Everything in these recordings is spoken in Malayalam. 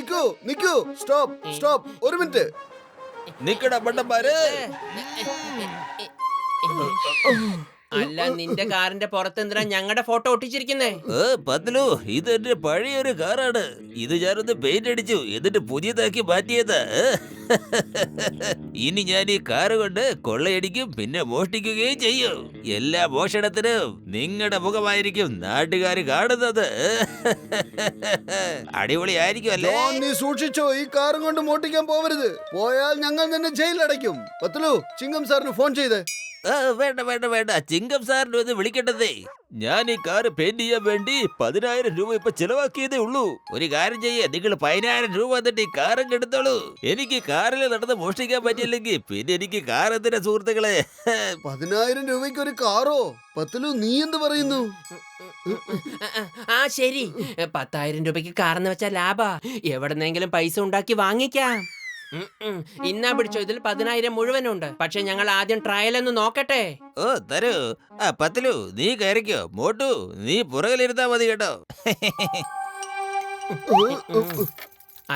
നിക്കൂ നിക്കൂ സ്റ്റോപ്പ് സ്റ്റോപ്പ് ഒരു മിനിറ്റ് നിക്കടാ പണ്ടന്മാര്. അല്ല, നിന്റെ കാറിന്റെ പുറത്ത് എന്തിനാ ഞങ്ങളുടെ ഫോട്ടോ ഒട്ടിച്ചിരിക്കുന്നേ? പത്ലു, ഇത് എന്റെ പഴയൊരു കാറാണ്. ഇത് ഞാനൊന്ന് പെയിന്റ് അടിച്ചു എന്നിട്ട് പുതിയതാക്കി മാറ്റിയതാ. ഇനി ഞാൻ ഈ കാറ് കൊണ്ട് കൊള്ളയടിക്കും, പിന്നെ മോഷ്ടിക്കുകയും ചെയ്യും. എല്ലാ മോഷണത്തിനും നിങ്ങളുടെ മുഖമായിരിക്കും നാട്ടുകാര് കാണുന്നത്. അടിപൊളിയായിരിക്കും അല്ലേ? നീ സൂക്ഷിച്ചോ, ഈ കാറും കൊണ്ട് മോട്ടിക്കാൻ പോവരുത്. പോയാൽ ഞങ്ങൾ നിന്നെ ജയിലടയ്ക്കും. പത്ലു, ചിങ്കം സാറിന് ഫോൺ ചെയ്തേ. വേണ്ട വേണ്ട വേണ്ട, ചിങ്കം സാറിന് ഒന്ന് വിളിക്കേണ്ടതേ. ഞാൻ ഈ കാറ് പെയിന്റ് ചെയ്യാൻ വേണ്ടി 10,000 രൂപ ഇപ്പൊ ചെലവാക്കിയതേ ഉള്ളൂ. ഒരു കാര്യം ചെയ്യേ, നിങ്ങൾ 10,000 രൂപ എന്നിട്ട് ഈ കാറും എടുത്തോളൂ. എനിക്ക് കാറിൽ നടന്ന് മോഷ്ടിക്കാൻ പറ്റിയില്ലെങ്കിൽ പിന്നെ എനിക്ക് കാർ എന്തിനാ സുഹൃത്തുക്കളെ? 10,000 രൂപയ്ക്ക് ഒരു കാറോ? പത്ലു, നീ എന്ത് പറയുന്നു? ആ ശരി, 10,000 രൂപയ്ക്ക് കാറെന്ന് വെച്ചാൽ ലാഭാ. എവിടെന്നെങ്കിലും പൈസ ഉണ്ടാക്കി വാങ്ങിക്കാം. ഇന്നാ പിടിച്ചോ, ഇതിൽ 10,000 മുഴുവനുണ്ട്. പക്ഷെ ഞങ്ങൾ ആദ്യം ട്രയൽ ഒന്ന് നോക്കട്ടെ. ഓ തരൂ. പത്ലു, നീ കയറിക്കോ. മോട്ടു, നീ പുറകിലിരുന്നാ മതി കേട്ടോ.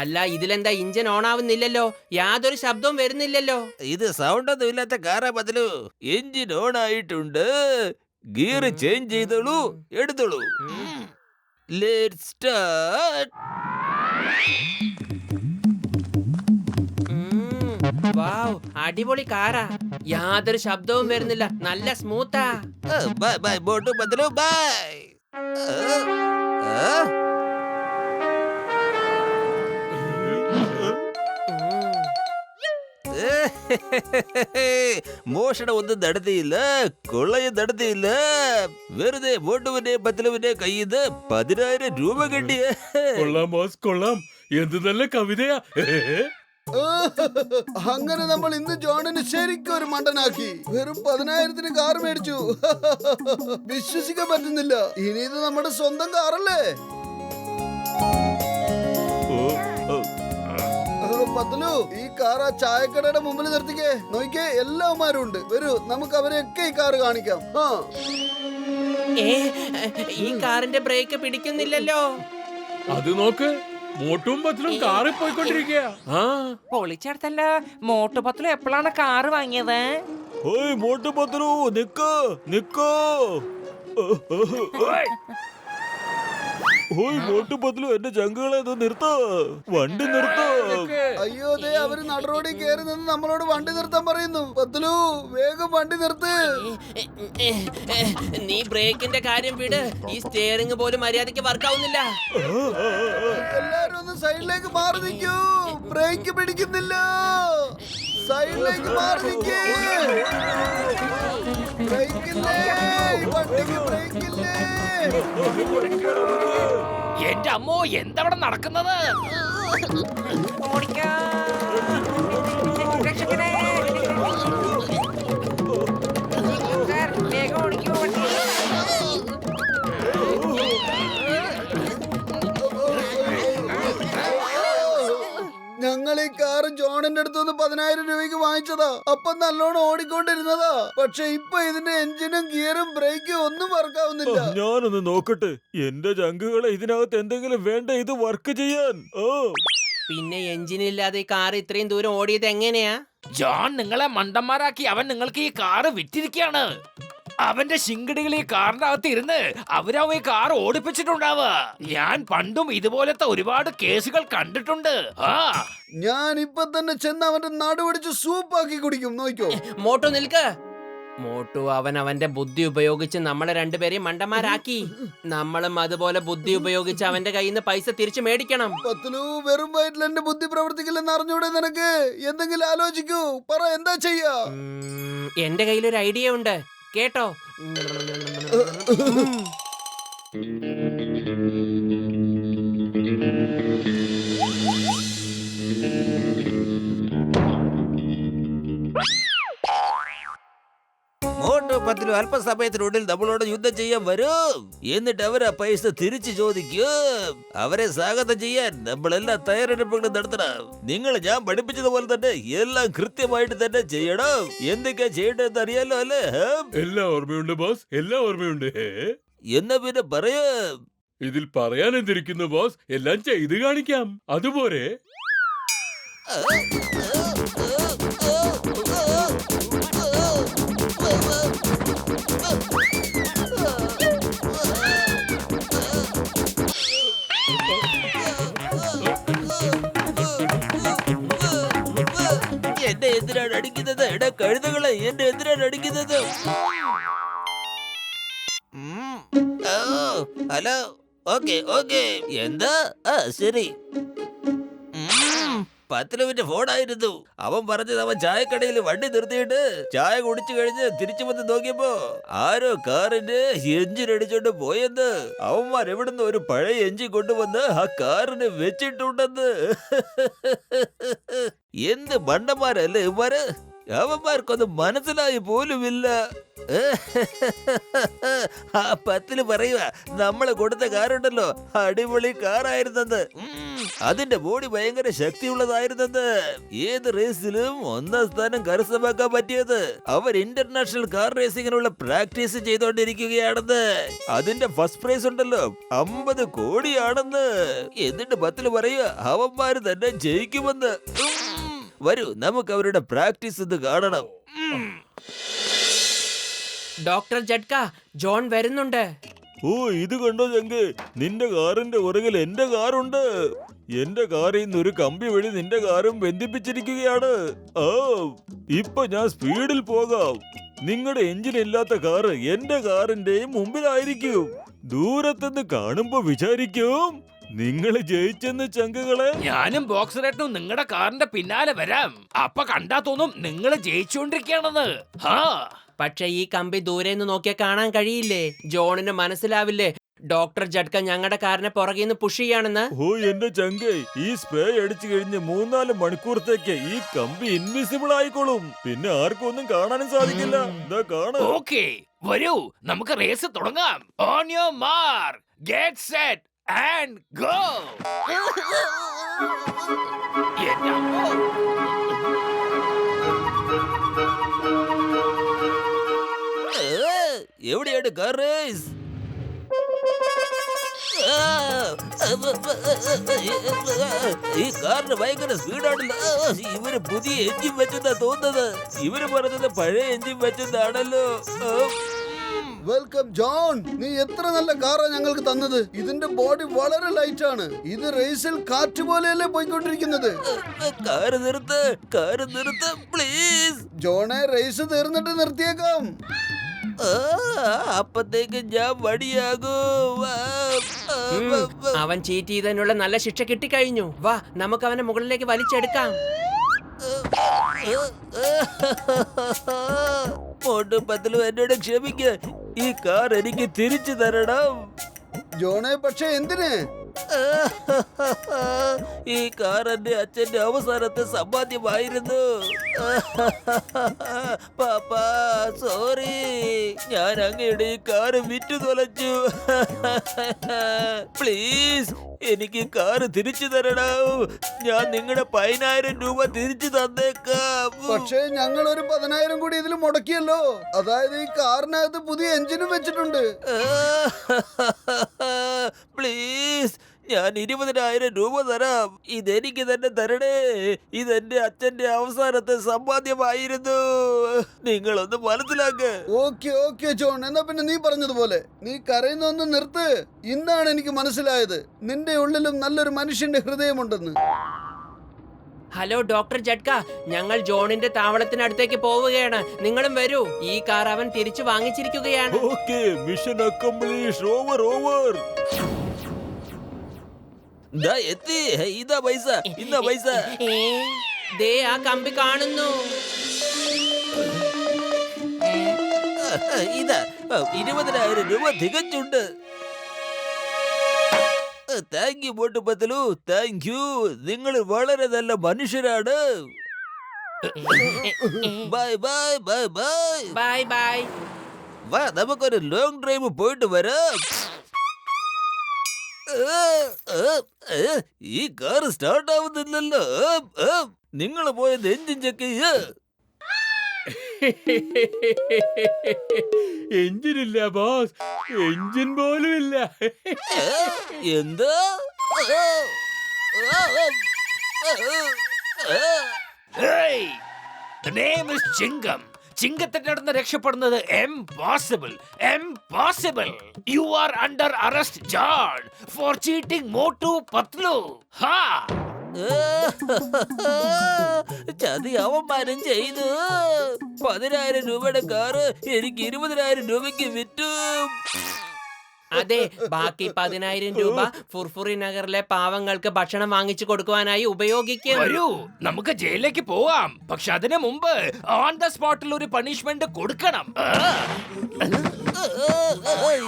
അല്ല, ഇതിലെന്താ ഇഞ്ചൻ ഓൺ ആവുന്നില്ലല്ലോ? യാതൊരു ശബ്ദവും വരുന്നില്ലല്ലോ. ഇത് സൗണ്ട് ഒന്നും ഇല്ലാത്ത കാറാ പത്ലു. എഞ്ചിൻ ഓൺ ആയിട്ടുണ്ട്. ഗിയർ ചേഞ്ച് ചെയ്തോളൂ, എടുത്തോളൂ. Let's start. വാവ്, അടിപൊളി കാറാ. യാതൊരു ശബ്ദവും വരുന്നില്ല. നല്ല സ്മൂത്താ. Bye bye Motu Patlu, bye. മോഷണം ഒന്നും നടത്തിയില്ല, കൊള്ളയും നടത്തിയില്ല. വെറുതെ മോട്ടുവിന്റെ പത്ലുവിന്റെ കയ്യിൽ നിന്ന് 10,000 രൂപ കിട്ടിയ. കൊള്ളാം ബോസ്, കൊള്ളാം. എന്ത് നല്ല കവിതയാ. അങ്ങനെ നമ്മൾ ഇന്ന് ജോണിന് ശരിക്കും ഒരു മണ്ടനാക്കി. വെറും 10,000-ന് കാർ മേടിച്ചു. വിശ്വസിക്കാൻ പറ്റുന്നില്ല. ഇനി ഇത് നമ്മുടെ സ്വന്തം കാറല്ലേ? പത്ലു, ഈ കാർ ആ ചായക്കടയുടെ മുമ്പിൽ നിർത്തിക്കേ. നോക്കിക്കേ, എല്ലാവന്മാരും ഉണ്ട്. വരൂ, നമുക്ക് അവരെയൊക്കെ ഈ കാറ് കാണിക്കാം. ഈ കാറിന്റെ ബ്രേക്ക് പിടിക്കുന്നില്ലല്ലോ. അത് നോക്ക്, മോട്ടും പത്തിലും കാറിൽ പോയിക്കൊണ്ടിരിക്കുക. പൊളിച്ചെടുത്തല്ലോ. മോട്ടു പത്തിലും എപ്പോഴാണ് കാറ് വാങ്ങിയത്? ഓയ് മോട്ടു പത്ലു, നിക്കോ നിക്കോ. ഓയ് മോട്ടു പത്ലു, എന്റെ ചങ്കുകളെ നിർത്തോ, വണ്ടി നിർത്തോ. അയ്യോ, ദേ അവര് നടുറോഡിൽ കയറി നിന്ന് നമ്മളോട് വണ്ടി നിർത്താൻ പറയുന്നു. പത്ലു, വേഗം വണ്ടി നിർത്ത്. നീ ബ്രേക്കിന്റെ കാര്യം വിട്. ഈ സ്റ്റിയറിംഗ് പോലും മര്യാദയ്ക്ക് വർക്ക് ആവുന്നില്ല. എല്ലാരും ഒന്ന് സൈഡിലേക്ക് മാറി നിൽക്കൂ. ബ്രേക്ക് പിടിക്കുന്നില്ല. സൈഡിലേക്ക് മാറി നിൽക്കേ. ബ്രേക്കില്ലേ, വണ്ടിക്ക് ബ്രേക്കില്ലേ. എന്റെ അമ്മോ, എന്തവിടെ നടക്കുന്നത്? ഞങ്ങൾ ഈ കാറ് ജോണിന്റെ അടുത്തുനിന്ന് 10,000 രൂപയ്ക്ക് വാങ്ങിച്ചതാ. അപ്പം നല്ലോണം ഓടിക്കൊണ്ടിരുന്നതാ. പക്ഷെ ഇപ്പൊ ഇതിന്റെ എഞ്ചിനും ഗിയറും ബ്രേക്കും ഒന്നും വർക്കാവുന്നില്ല. ഞാനൊന്ന് നോക്കട്ടെ. എന്റെ ചങ്കുകളെ, ഇതിനകത്ത് എന്തെങ്കിലും വേണ്ട ഇത് വർക്ക് ചെയ്യാൻ. പിന്നെ എഞ്ചിനില്ലാതെ ഈ കാർ ഇത്രയും ദൂരം ഓടിയത് എങ്ങനെയാ? ജോൺ നിങ്ങളെ മണ്ടന്മാരാക്കി അവൻ നിങ്ങൾക്ക് ഈ കാറ് വിറ്റിരിക്കുകയാണ്. അവന്റെ ശിങ്കടികൾ ഈ കാറിന്റെ അകത്ത് ഇരുന്ന് അവരവ ഈ കാർ ഓടിപ്പിച്ചിട്ടുണ്ടാവുക. ഞാൻ പണ്ടും ഇതുപോലത്തെ ഒരുപാട് കേസുകൾ കണ്ടിട്ടുണ്ട്. ഞാൻ ഇപ്പൊ തന്നെ ചെന്ന് അവന്റെ നടുവടിച്ച് സൂപ്പാക്കി കുടിക്കും. നോക്കോ. മോട്ടു നിൽക്ക്. മോട്ടു, അവന്റെ ബുദ്ധി ഉപയോഗിച്ച് നമ്മളെ രണ്ടുപേരെയും മണ്ടന്മാരാക്കി. നമ്മളും അതുപോലെ ബുദ്ധി ഉപയോഗിച്ച് അവന്റെ കയ്യിൽ നിന്ന് പൈസ തിരിച്ചു മേടിക്കണം. പത്ലു, വെറും വയറ്റിൽ എന്റെ ബുദ്ധി പ്രവർത്തിക്കില്ലെന്ന് അറിഞ്ഞൂടെ നിനക്ക്? എന്തെങ്കിലും ആലോചിക്കൂ. പറ, എന്താ ചെയ്യാ? എന്റെ കയ്യിലൊരു ഐഡിയ ഉണ്ട്, കേട്ടോ. മോട്ടു പത്ലു അല്പസമയത്തിനുള്ളിൽ നമ്മളോട് യുദ്ധം ചെയ്യാൻ വരും. എന്നിട്ട് അവരാ പൈസ തിരിച്ചു ചോദിക്കും. അവരെ സ്വാഗതം ചെയ്യാൻ നമ്മളെല്ലാ തയ്യാറെടുപ്പുകളും നടത്തണം. നിങ്ങൾ ഞാൻ പഠിപ്പിച്ചതുപോലെ തന്നെ എല്ലാം കൃത്യമായിട്ട് തന്നെ ചെയ്യണം. എന്തൊക്കെയാ ചെയ്യേണ്ടതെന്ന് അറിയാലോ അല്ലേ? എല്ലാം ഓർമ്മയുണ്ട് ബോസ്, എല്ലാം ഓർമ്മയുണ്ട്. എന്നാ പിന്നെ പറയാം. ഇതിൽ പറയാൻ എന്തിരിക്കുന്നു ബോസ്, എല്ലാം ചെയ്ത് കാണിക്കാം. അതുപോലെ എന്നെ എന്തിനാണ് അടിക്കുന്നത്? എടാ കഴുതകളെ, എന്നെ എന്തിനാണ് അടിക്കുന്നത്? Hello, okay okay. എന്താ? ശരി. 10 മിനിറ്റ് ഫോണായിരുന്നു. അവൻ പറഞ്ഞത് അവൻ ചായക്കടയിൽ വണ്ടി നിർത്തിയിട്ട് ചായ കുടിച്ചു കഴിഞ്ഞ് തിരിച്ചു വന്ന് നോക്കിയപ്പോ ആരോ കാറിന്റെ എഞ്ചിൻ അടിച്ചോണ്ട് പോയെന്ന്. അവന്മാർ എവിടുന്ന് ഒരു പഴയ എഞ്ചിൻ കൊണ്ടുവന്ന് ആ കാറിന് വെച്ചിട്ടുണ്ടെന്ന്. എന്ത് മണ്ടന്മാരല്ലേ ഇവന്മാര്? അവന്മാർക്കൊന്നും മനസ്സിലായി പോലുമില്ല. ആ 10 പറയുക, നമ്മള് കൊടുത്ത കാറുണ്ടല്ലോ, അടിപൊളി കാറായിരുന്നെന്ന്. അതിന്റെ ബോഡി ഭയങ്കര ശക്തിയുള്ളതായിരുന്നെന്ന്. ഏത് റേസിലും 1ാം സ്ഥാനം കരസ്ഥമാക്കാൻ പറ്റിയത് അവർ ഇന്റർനാഷണൽ കാർ റേസിങ്ങിനുള്ള പ്രാക്ടീസ് ചെയ്തോണ്ടിരിക്കുകയാണെന്ന്. അതിന്റെ ഫസ്റ്റ് പ്രൈസ് ഉണ്ടല്ലോ 50 കോടിയാണെന്ന്. എന്നിട്ട് 10 പറയുക അവന്മാര് തന്നെ ജയിക്കുമെന്ന്. വരൂ, നമുക്ക് അവരുടെ പ്രാക്ടീസ് ഇത് കാണണം. ഡോക്ടർ ജഡ്ക, ജോൺ വരുന്നുണ്ട്. ഓ, ഇത് കണ്ടോ ചങ്ക്, നിന്റെ കാറിന്റെ പുറകിൽ എന്റെ കാറുണ്ട്. എന്റെ കാറിൽ നിന്ന് ഒരു കമ്പി വഴി നിന്റെ കാറും ബന്ധിപ്പിച്ചിരിക്കുകയാണ്. ആ, ഇപ്പൊ ഞാൻ സ്പീഡിൽ പോകാം. നിങ്ങളുടെ എഞ്ചിൻ ഇല്ലാത്ത കാറ് എന്റെ കാറിന്റെയും മുമ്പിലായിരിക്കും. ദൂരത്തുനിന്ന് കാണുമ്പോ വിചാരിക്കും നിങ്ങൾ ജയിച്ചെന്ന് ചങ്കുകളെ. ഞാനും ബോക്സറേട്ടനും നിങ്ങളുടെ കാറിന്റെ പിന്നാലെ വരാം. അപ്പൊ കണ്ടാ തോന്നും നിങ്ങൾ ജയിച്ചുകൊണ്ടിരിക്കുകയാണെന്ന്. പക്ഷെ ഈ കമ്പി ദൂരെ നിന്ന് നോക്കിയാൽ കാണാൻ കഴിയില്ലേ? ജോണിന് മനസ്സിലാവില്ലേ ഡോക്ടർ ജഡ്ക ഞങ്ങളുടെ കാറിനെ പുറകിൽ നിന്ന് പുഷ് ചെയ്യാണെന്ന്? ഓ എന്റെ ചങ്കേ, ഈ സ്പ്രേ അടിച്ചു കഴിഞ്ഞ് 3-4 മണിക്കൂറത്തേക്ക് ഈ കമ്പി ഇൻവിസിബിൾ ആയിക്കോളും. പിന്നെ ആർക്കും ഒന്നും കാണാനും സാധിക്കില്ല. ഇതാ കാണാം. ഓക്കേ, വരൂ, നമുക്ക് റേസ് തുടങ്ങാം. On your mark, get set and go. എവിടെയാണ് കാർ റേസ്? ഈ കാറിന് ഭയങ്കര സ്പീഡാണല്ലോ. ഇവര് പുതിയ എഞ്ചിൻ വെച്ചെന്നാ തോന്നുന്നത്. ഇവര് പറഞ്ഞത് പഴയ എഞ്ചിൻ വെച്ചെന്നാണല്ലോ. Welcome John. നീ എത്ര നല്ല കാറാ ഞങ്ങൾക്ക് തന്നത്. ഇതിന്റെ ബോഡി വളരെ ലൈറ്റ് ആണ്. ഇത് റേസിൽ കാറ്റ് പോലെയല്ലേ പോയിക്കൊണ്ടിരിക്കുന്നത്. കാറ് നിർത്ത് പ്ലീസ്. ജോണെ, റേസ് തീർന്നിട്ട് നിർത്തിയേക്കാം. അപ്പത്തേക്ക് ഞാൻ വടിയാകും. അവൻ ചീറ്റ് ചെയ്തതിനുള്ള നല്ല ശിക്ഷ കിട്ടിക്കഴിഞ്ഞു. വാ, നമുക്ക് അവനെ മുകളിലേക്ക് വലിച്ചെടുക്കാം. മോട്ടും 10 എന്നോട് ക്ഷമിക്ക. ഈ കാർ എനിക്ക് തിരിച്ചു തരണം. ജോണെ, പക്ഷെ എന്തിന്? ഈ കാർ എന്റെ അച്ഛന്റെ അവസാനത്തെ സമ്പാദ്യമായിരുന്നു. പാപ്പാ, സോറി. ഞാൻ അങ്ങയുടെ ഈ കാറ് വിറ്റു തൊലച്ചു. പ്ലീസ്, എനിക്ക് കാറ് തിരിച്ചു തരണം. ഞാൻ നിങ്ങളുടെ 10,000 രൂപ തിരിച്ചു തന്നേക്കാം. പക്ഷേ ഞങ്ങൾ ഒരു 10,000 കൂടി ഇതിൽ മുടക്കിയല്ലോ. അതായത് ഈ കാറിനകത്ത് പുതിയ എഞ്ചിനും വെച്ചിട്ടുണ്ട്. പ്ലീസ്, ഞാൻ 20,000 രൂപ തരാം. ഇതെനിക്ക് തന്നെ തരണേ. ഇതെന്റെ അച്ഛന്റെ അവസാനത്തെ സമ്പാദ്യമായിരുന്നു. നിങ്ങളൊന്ന് മനസ്സിലാക്ക്. ഓക്കെ ജോൺ, എന്നാ പിന്നെ നീ പറഞ്ഞതുപോലെ. നീ കരയുന്നൊന്ന് നിർത്ത്. ഇന്നാണ് എനിക്ക് മനസ്സിലായത് നിന്റെ ഉള്ളിലും നല്ലൊരു മനുഷ്യന്റെ ഹൃദയമുണ്ടെന്ന്. ഹലോ ഡോക്ടർ ജഡ്ക, ഞങ്ങൾ ജോണിന്റെ താവളത്തിനടുത്തേക്ക് പോവുകയാണ്. നിങ്ങളും വരൂ. ഈ കാർ അവൻ തിരിച്ചു വാങ്ങിച്ചിരിക്കുകയാണ്. Okay, mission accomplish. ഓവർ. ദാ എത്തി. ഇതാ പൈസ. ദേ ആ കമ്പി കാണുന്നു. ഇതാ 20,000 രൂപ തികച്ചുണ്ട്. Thank you Motu Patlu, thank you. നിങ്ങൾ വളരെ നല്ല മനുഷ്യരാണ്. ബൈ. വാ, നമുക്കൊരു ലോങ് ഡ്രൈവ് പോയിട്ട് വരാം. ഈ കാർ സ്റ്റാർട്ട് ആവുന്നില്ലല്ലോ. നിങ്ങൾ പോയത് എഞ്ചിൻ ചെക്ക് ചെയ്യ. എഞ്ചിൻ ഇല്ല ബോസ്, എഞ്ചിൻ പോലും ഇല്ല. എന്തോ Hey! The name is ചിങ്കം. ചിങ്കത്തിന്റെ അടുത്ത് രക്ഷപ്പെടുന്നത് impossible. You are under arrest, John, for cheating Motu Patlu. Ha! ചതി അവന്മാരും ചെയ്തു. 10,000 രൂപയുടെ കാറ് എനിക്ക് 20,000 രൂപയ്ക്ക് വിറ്റു. അതെ, ബാക്കി 10,000 രൂപ ഫുർഫുറി നഗറിലെ പാവങ്ങൾക്ക് ഭക്ഷണം വാങ്ങിച്ചു കൊടുക്കുവാനായി ഉപയോഗിക്കും. വരൂ, നമുക്ക് ജയിലിലേക്ക് പോവാം. പക്ഷെ അതിനു മുമ്പ് ഓൺ ദ സ്പോട്ടിൽ ഒരു പണിഷ്മെന്റ് കൊടുക്കണം.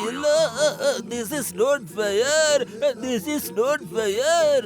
ഇല്ല, this is not fair. This is not fair.